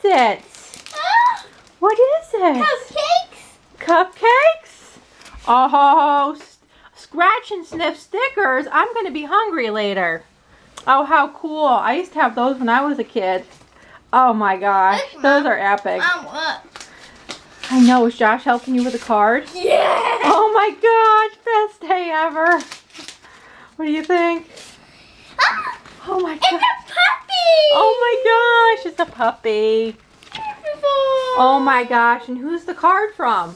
it? What is it? Cupcakes. Cupcakes? Oh, scratch and sniff stickers. I'm going to be hungry later. Oh, how cool. I used to have those when I was a kid. Oh my gosh, those are epic. Mom, what? I know. Is Josh helping you with a card? Yeah. Oh my gosh, best day ever. What do you think? Oh my gosh. It's a puppy. Oh my gosh, it's a puppy. Oh my gosh, and who's the card from?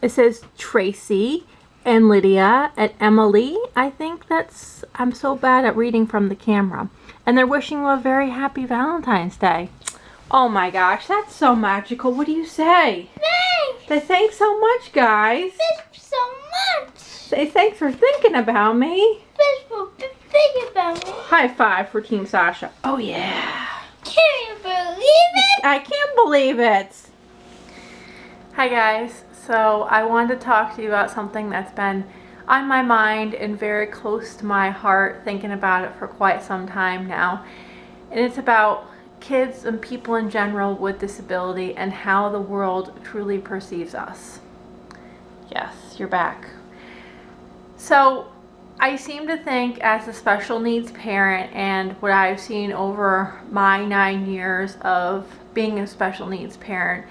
It says Tracy and Lydia and Emily. I think that's, I'm so bad at reading from the camera. And they're wishing you a very happy Valentine's Day. Oh my gosh, that's so magical. What do you say? Thanks. Say thanks so much, guys. Thanks so much. Say thanks for thinking about me. Thanks for thinking about me. High five for Team Sasha. Oh yeah. Can you believe it? I can't believe it. Hi guys. So I wanted to talk to you about something that's been on my mind and very close to my heart, thinking about it for quite some time now. And it's about kids and people in general with disability and how the world truly perceives us. Yes, you're back. So I seem to think, as a special needs parent, and what I've seen over my 9 years of being a special needs parent,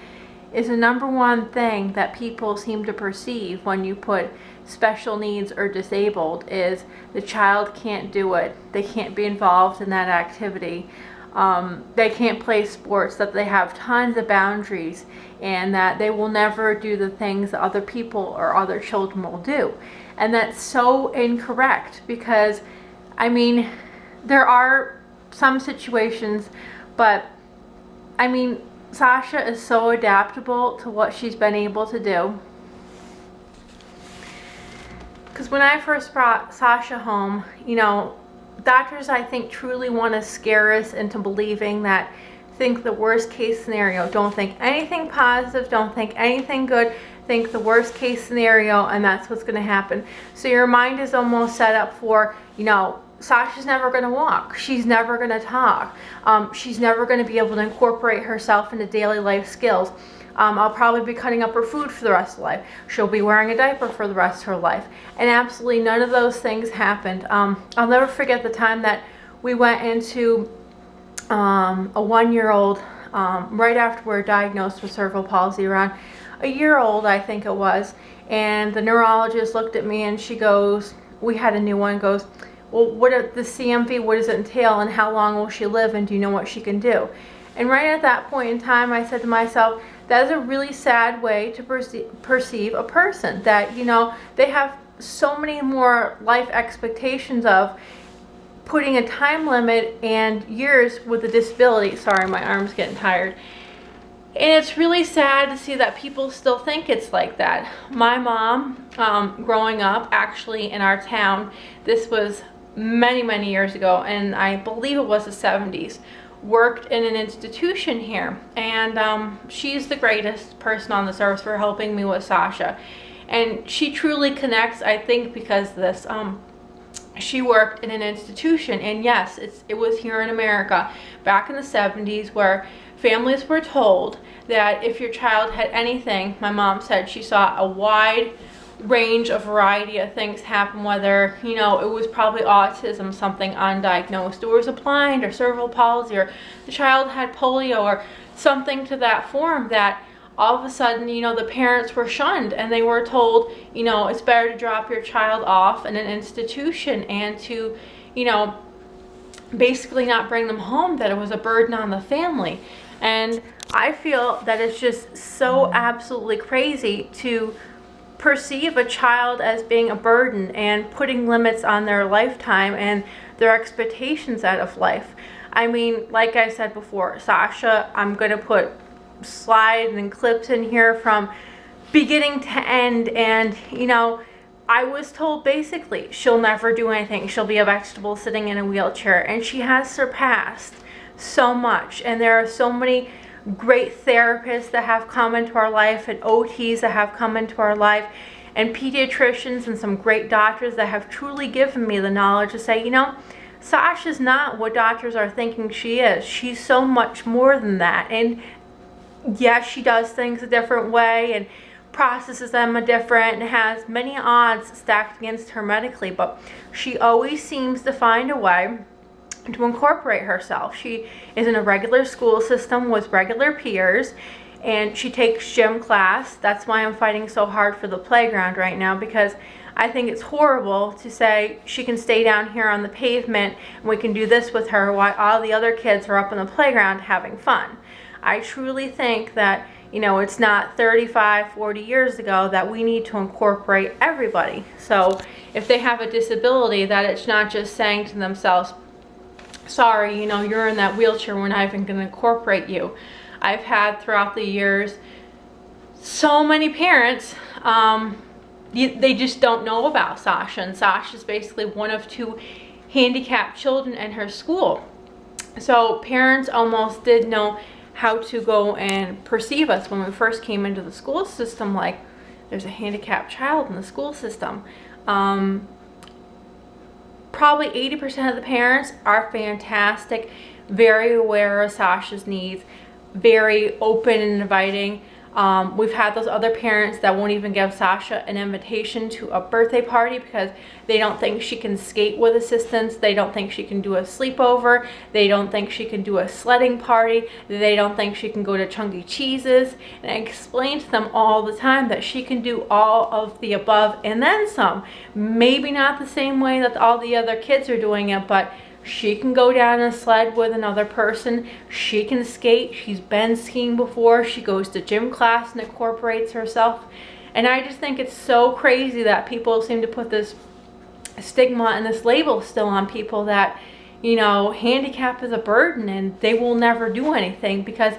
is the number one thing that people seem to perceive when you put special needs or disabled is the child can't do it. They can't be involved in that activity. They can't play sports, that they have tons of boundaries, and that they will never do the things that other people or other children will do. And that's so incorrect, because I mean, there are some situations, but I mean, Sasha is so adaptable to what she's been able to do. Because when I first brought Sasha home, you know, doctors, I think, truly want to scare us into believing that, think the worst case scenario. Don't think anything positive, don't think anything good, think the worst case scenario, and that's what's going to happen. So your mind is almost set up for, you know, Sasha's never going to walk. She's never going to talk. She's never going to be able to incorporate herself into daily life skills. I'll probably be cutting up her food for the rest of her life. She'll be wearing a diaper for the rest of her life. And absolutely none of those things happened. I'll never forget the time that we went into a 1-year-old right after we were diagnosed with cerebral palsy, around a year old, I think it was. And the neurologist looked at me and she goes, we had a new one, goes, well, the CMV, what does it entail, and how long will she live, and do you know what she can do? And right at that point in time, I said to myself, that is a really sad way to perceive a person, that, you know, they have so many more life expectations of putting a time limit and years with a disability. Sorry, my arm's getting tired. And it's really sad to see that people still think it's like that. My mom, growing up, actually in our town, this was many years ago, and I believe it was the 70s, worked in an institution here. And she's the greatest person on this earth for helping me with Sasha. And she truly connects, I think, because of this. She worked in an institution, and yes, it was here in America back in the 70s, where families were told that if your child had anything, my mom said she saw a wide range of variety of things happen, whether, you know, it was probably autism, something undiagnosed, or it was a blind or cerebral palsy, or the child had polio or something to that form, that all of a sudden, you know, the parents were shunned and they were told, you know, it's better to drop your child off in an institution and to, you know, basically not bring them home, that it was a burden on the family. And I feel that it's just so absolutely crazy to perceive a child as being a burden and putting limits on their lifetime and their expectations out of life. I mean, like I said before, Sasha, I'm going to put slides and clips in here from beginning to end, and, you know, I was told basically she'll never do anything. She'll be a vegetable sitting in a wheelchair, and she has surpassed so much. And there are so many great therapists that have come into our life, and OTs that have come into our life, and pediatricians and some great doctors that have truly given me the knowledge to say, you know, Sasha's not what doctors are thinking she is. She's so much more than that. And yes, she does things a different way and processes them a different and has many odds stacked against her medically, but she always seems to find a way to incorporate herself. She is in a regular school system with regular peers, and she takes gym class. That's why I'm fighting so hard for the playground right now, because I think it's horrible to say she can stay down here on the pavement and we can do this with her while all the other kids are up on the playground having fun. I truly think that, you know, it's not 35, 40 years ago that we need to incorporate everybody. So if they have a disability, that it's not just saying to themselves, sorry, you know, you're in that wheelchair, we're not even going to incorporate you. I've had throughout the years so many parents, they just don't know about Sasha, and Sasha's basically one of 2 handicapped children in her school. So parents almost didn't know how to go and perceive us when we first came into the school system, like there's a handicapped child in the school system. Probably 80% of the parents are fantastic, very aware of Sasha's needs, very open and inviting. We've had those other parents that won't even give Sasha an invitation to a birthday party because they don't think she can skate with assistance. They don't think she can do a sleepover. They don't think she can do a sledding party. They don't think she can go to Chuck E. Cheese's. And I explain to them all the time that she can do all of the above and then some. Maybe not the same way that all the other kids are doing it, but she can go down a sled with another person. She can skate. She's been skiing before. She goes to gym class and incorporates herself. And I just think it's so crazy that people seem to put this stigma and this label still on people that, you know, handicap is a burden and they will never do anything, because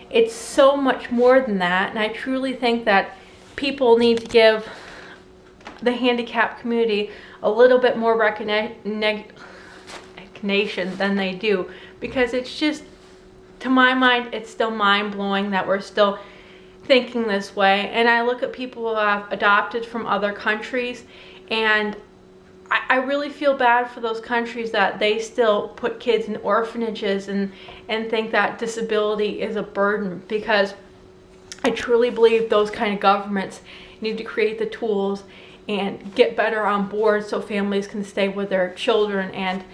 it's so much more than that. And I truly think that people need to give the handicapped community a little bit more recognition than they do, because it's just, to my mind, it's still mind-blowing that we're still thinking this way. And I look at people who have adopted from other countries, and I really feel bad for those countries that they still put kids in orphanages and think that disability is a burden, because I truly believe those kind of governments need to create the tools and get better on board so families can stay with their children and,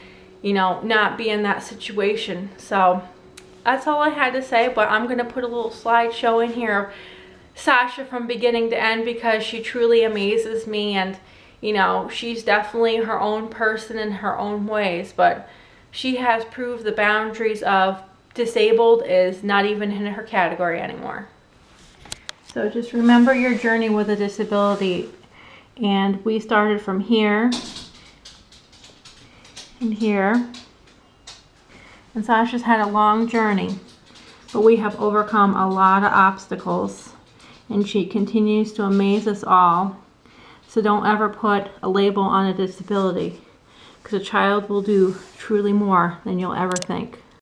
you know, not be in that situation. So that's all I had to say, but I'm going to put a little slideshow in here of Sasha from beginning to end, because she truly amazes me, and, you know, she's definitely her own person in her own ways, but she has proved the boundaries of disabled is not even in her category anymore. So just remember your journey with a disability, and we started from here and here, and Sasha's had a long journey, but we have overcome a lot of obstacles, and she continues to amaze us all. So don't ever put a label on a disability, because a child will do truly more than you'll ever think.